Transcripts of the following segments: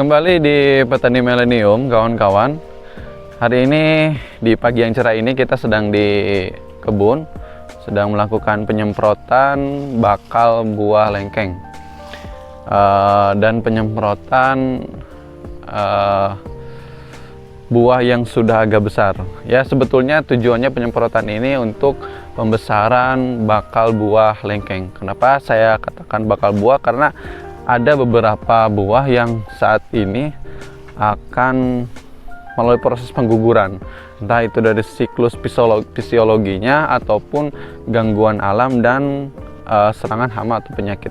Kembali di Petani Milenium, kawan-kawan. Hari ini di pagi yang cerah ini kita sedang di kebun, sedang melakukan penyemprotan bakal buah lengkeng dan penyemprotan buah yang sudah agak besar. Ya, sebetulnya tujuannya penyemprotan ini untuk pembesaran bakal buah lengkeng. Kenapa saya katakan bakal buah? Karena ada beberapa buah yang saat ini akan melalui proses pengguguran, entah itu dari siklus fisiologinya ataupun gangguan alam dan serangan hama atau penyakit.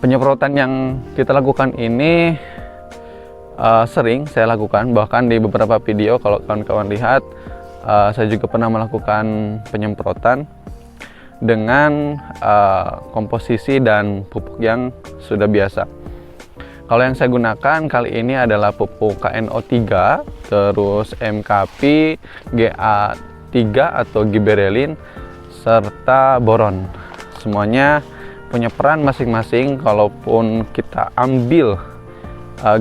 Penyemprotan yang kita lakukan ini sering saya lakukan, bahkan di beberapa video kalau kawan-kawan lihat, saya juga pernah melakukan penyemprotan dengan komposisi dan pupuk yang sudah biasa. Kalau yang saya gunakan kali ini adalah pupuk KNO3, terus MKP, GA3 atau giberelin, serta boron. Semuanya punya peran masing-masing. Kalaupun kita ambil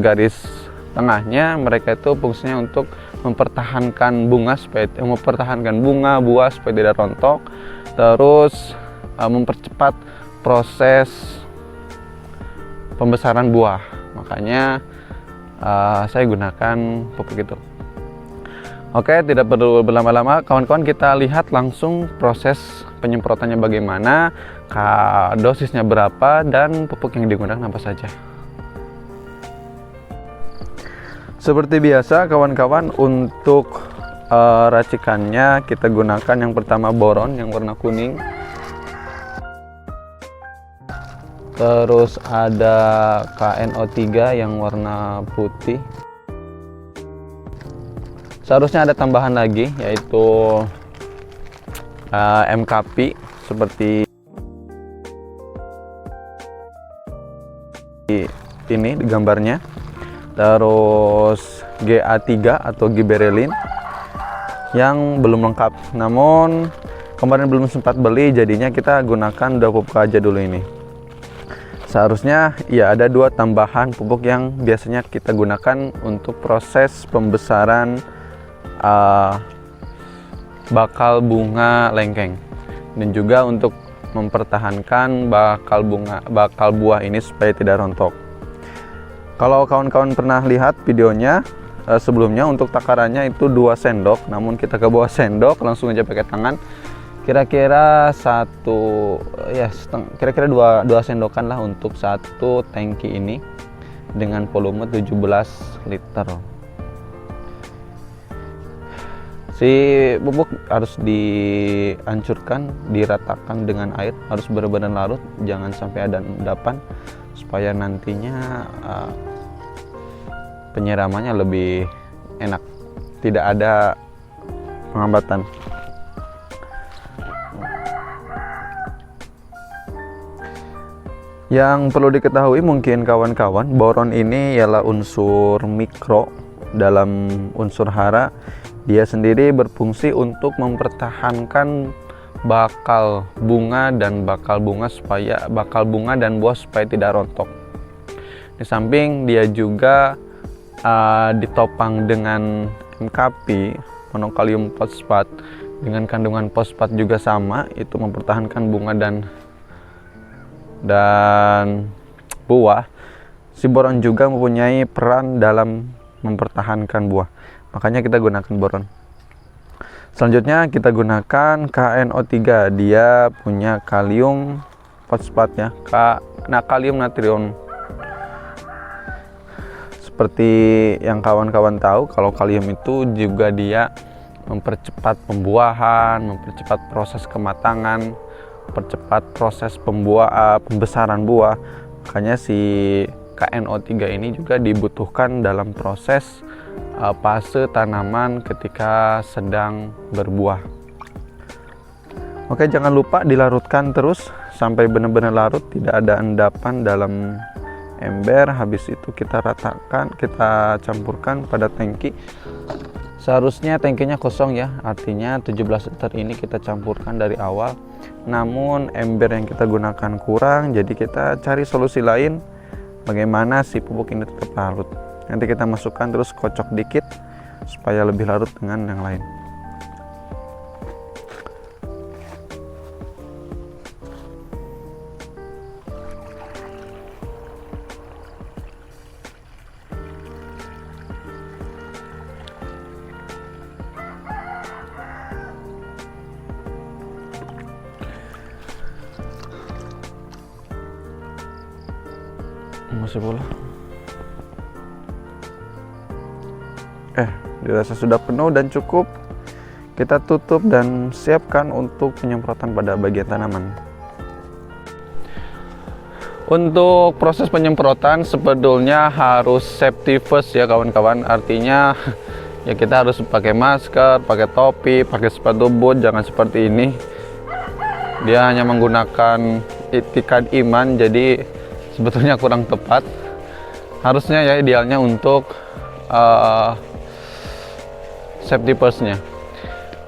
garis tengahnya, mereka itu fungsinya untuk mempertahankan bunga buah supaya tidak rontok, terus mempercepat proses pembesaran buah. Makanya saya gunakan pupuk itu. Oke, tidak perlu berlama-lama, kawan-kawan, kita lihat langsung proses penyemprotannya bagaimana, dosisnya berapa, dan pupuk yang digunakan apa saja. Seperti biasa, kawan-kawan, untuk racikannya kita gunakan yang pertama boron yang warna kuning, terus ada KNO3 yang warna putih. Seharusnya ada tambahan lagi, yaitu MKP seperti ini di gambarnya, terus GA3 atau giberelin yang belum lengkap, namun kemarin belum sempat beli, jadinya kita gunakan dua pupuk aja dulu ini. Seharusnya ya ada dua tambahan pupuk yang biasanya kita gunakan untuk proses pembesaran bakal bunga lengkeng, dan juga untuk mempertahankan bakal buah ini supaya tidak rontok. Kalau kawan-kawan pernah lihat videonya sebelumnya, untuk takarannya itu 2 sendok, namun kita ke bawah sendok, langsung aja pakai tangan. Kira-kira kira-kira 2 sendokan lah untuk satu tangki ini dengan volume 17 liter. Si pupuk harus dihancurkan, diratakan dengan air, harus benar-benar larut, jangan sampai ada endapan, supaya nantinya penyiramannya lebih enak, tidak ada penghambatan. Yang perlu diketahui mungkin kawan-kawan, boron ini ialah unsur mikro dalam unsur hara. Dia sendiri berfungsi untuk mempertahankan bakal bunga dan buah supaya tidak rontok. Di samping dia juga ditopang dengan MKP, monokalium fosfat, dengan kandungan fosfat juga sama, itu mempertahankan bunga dan buah. Si boron juga mempunyai peran dalam mempertahankan buah, makanya kita gunakan boron. Selanjutnya kita gunakan KNO3, dia punya kalium fosfatnya, kalium natrium. Seperti yang kawan-kawan tahu, kalau kalium itu juga dia mempercepat pembuahan, mempercepat proses kematangan, mempercepat proses pembesaran buah. Makanya si KNO3 ini juga dibutuhkan dalam proses fase tanaman ketika sedang berbuah. Oke, jangan lupa dilarutkan terus sampai benar-benar larut, tidak ada endapan dalam ember. Habis itu kita ratakan, kita campurkan pada tangki. Seharusnya tangkinya kosong ya, artinya 17 liter ini kita campurkan dari awal. Namun ember yang kita gunakan kurang, jadi kita cari solusi lain bagaimana si pupuk ini tetap larut. Nanti kita masukkan terus kocok dikit supaya lebih larut dengan yang lain. Masih bola. Dirasa sudah penuh dan cukup. Kita tutup dan siapkan untuk penyemprotan pada bagian tanaman. Untuk proses penyemprotan sebetulnya harus safety first ya kawan-kawan. Artinya ya kita harus pakai masker, pakai topi, pakai sepatu boot, jangan seperti ini. Dia hanya menggunakan itikad iman, jadi sebetulnya kurang tepat. Harusnya ya idealnya untuk safety first-nya.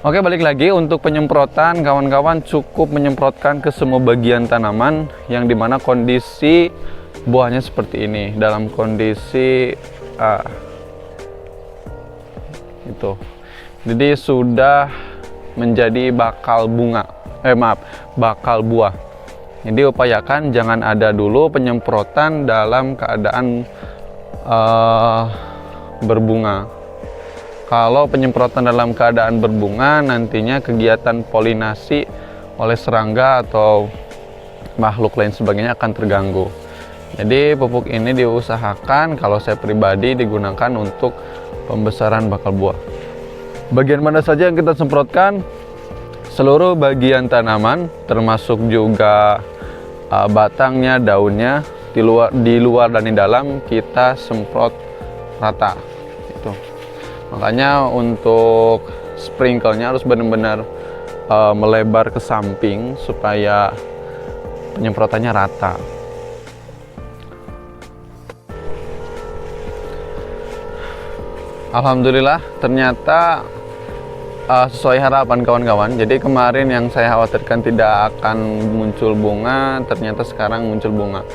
Oke, balik lagi untuk penyemprotan, kawan-kawan cukup menyemprotkan ke semua bagian tanaman yang dimana kondisi buahnya seperti ini, dalam kondisi itu. Jadi sudah menjadi bakal bakal buah. Jadi upayakan jangan ada dulu penyemprotan dalam keadaan berbunga. Kalau penyemprotan dalam keadaan berbunga, nantinya kegiatan polinasi oleh serangga atau makhluk lain sebagainya akan terganggu. Jadi pupuk ini diusahakan kalau saya pribadi digunakan untuk pembesaran bakal buah. Bagian mana saja yang kita semprotkan? Seluruh bagian tanaman, termasuk juga batangnya, daunnya, di luar dan di dalam kita semprot rata. Itu. Makanya untuk sprinkle-nya harus benar-benar melebar ke samping supaya penyemprotannya rata. Alhamdulillah ternyata sesuai harapan kawan-kawan. Jadi kemarin yang saya khawatirkan tidak akan muncul bunga, ternyata sekarang muncul bunga.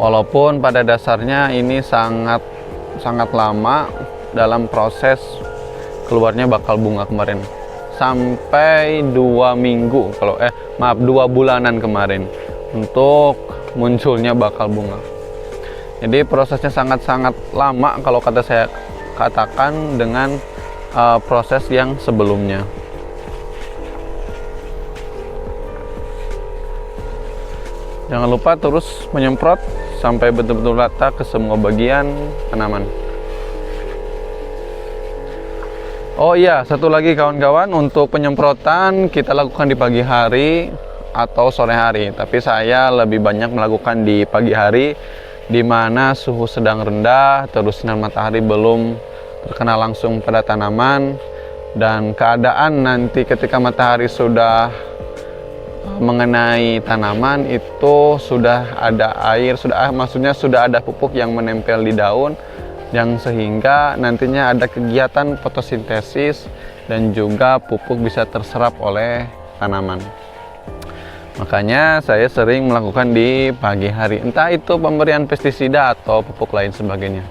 Walaupun pada dasarnya ini sangat lama dalam proses keluarnya bakal bunga kemarin, sampai 2 minggu 2 bulanan kemarin untuk munculnya bakal bunga. Jadi prosesnya sangat lama kalau kata saya katakan dengan proses yang sebelumnya. Jangan lupa terus menyemprot sampai betul-betul rata ke semua bagian tanaman. Oh iya, satu lagi kawan-kawan, untuk penyemprotan kita lakukan di pagi hari atau sore hari. Tapi saya lebih banyak melakukan di pagi hari, di mana suhu sedang rendah, terus sinar matahari belum terkena langsung pada tanaman, dan keadaan nanti ketika matahari sudah mengenai tanaman itu sudah ada air, maksudnya sudah ada pupuk yang menempel di daun, yang sehingga nantinya ada kegiatan fotosintesis dan juga pupuk bisa terserap oleh tanaman. Makanya saya sering melakukan di pagi hari, entah itu pemberian pestisida atau pupuk lain sebagainya.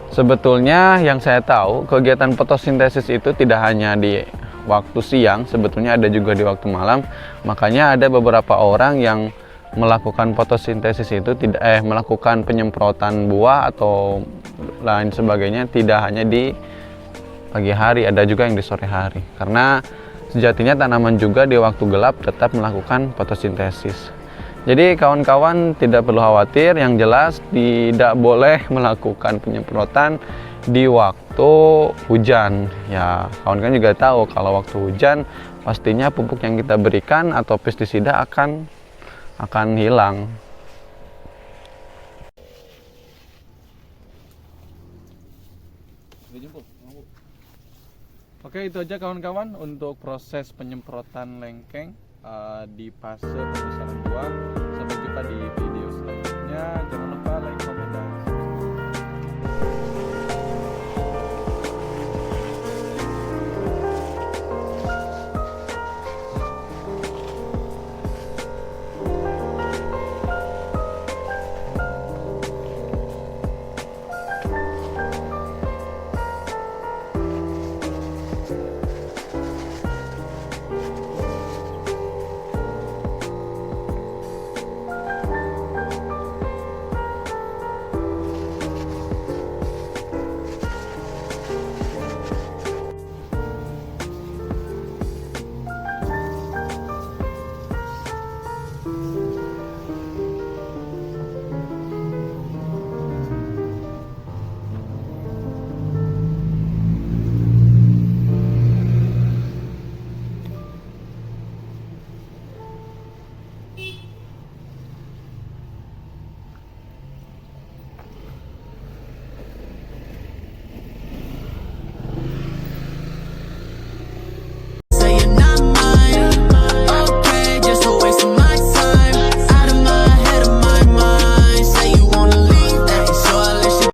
Sebetulnya yang saya tahu, kegiatan fotosintesis itu tidak hanya di waktu siang, sebetulnya ada juga di waktu malam. Makanya ada beberapa orang yang melakukan fotosintesis itu melakukan penyemprotan buah atau lain sebagainya tidak hanya di pagi hari, ada juga yang di sore hari. Karena sejatinya tanaman juga di waktu gelap tetap melakukan fotosintesis. Jadi kawan-kawan tidak perlu khawatir, yang jelas tidak boleh melakukan penyemprotan di waktu hujan. Ya, kawan-kawan juga tahu kalau waktu hujan pastinya pupuk yang kita berikan atau pestisida akan hilang. Oke, itu aja kawan-kawan untuk proses penyemprotan lengkeng di fase pembesaran buah. Sampai jumpa di video selanjutnya. Jangan lupa like,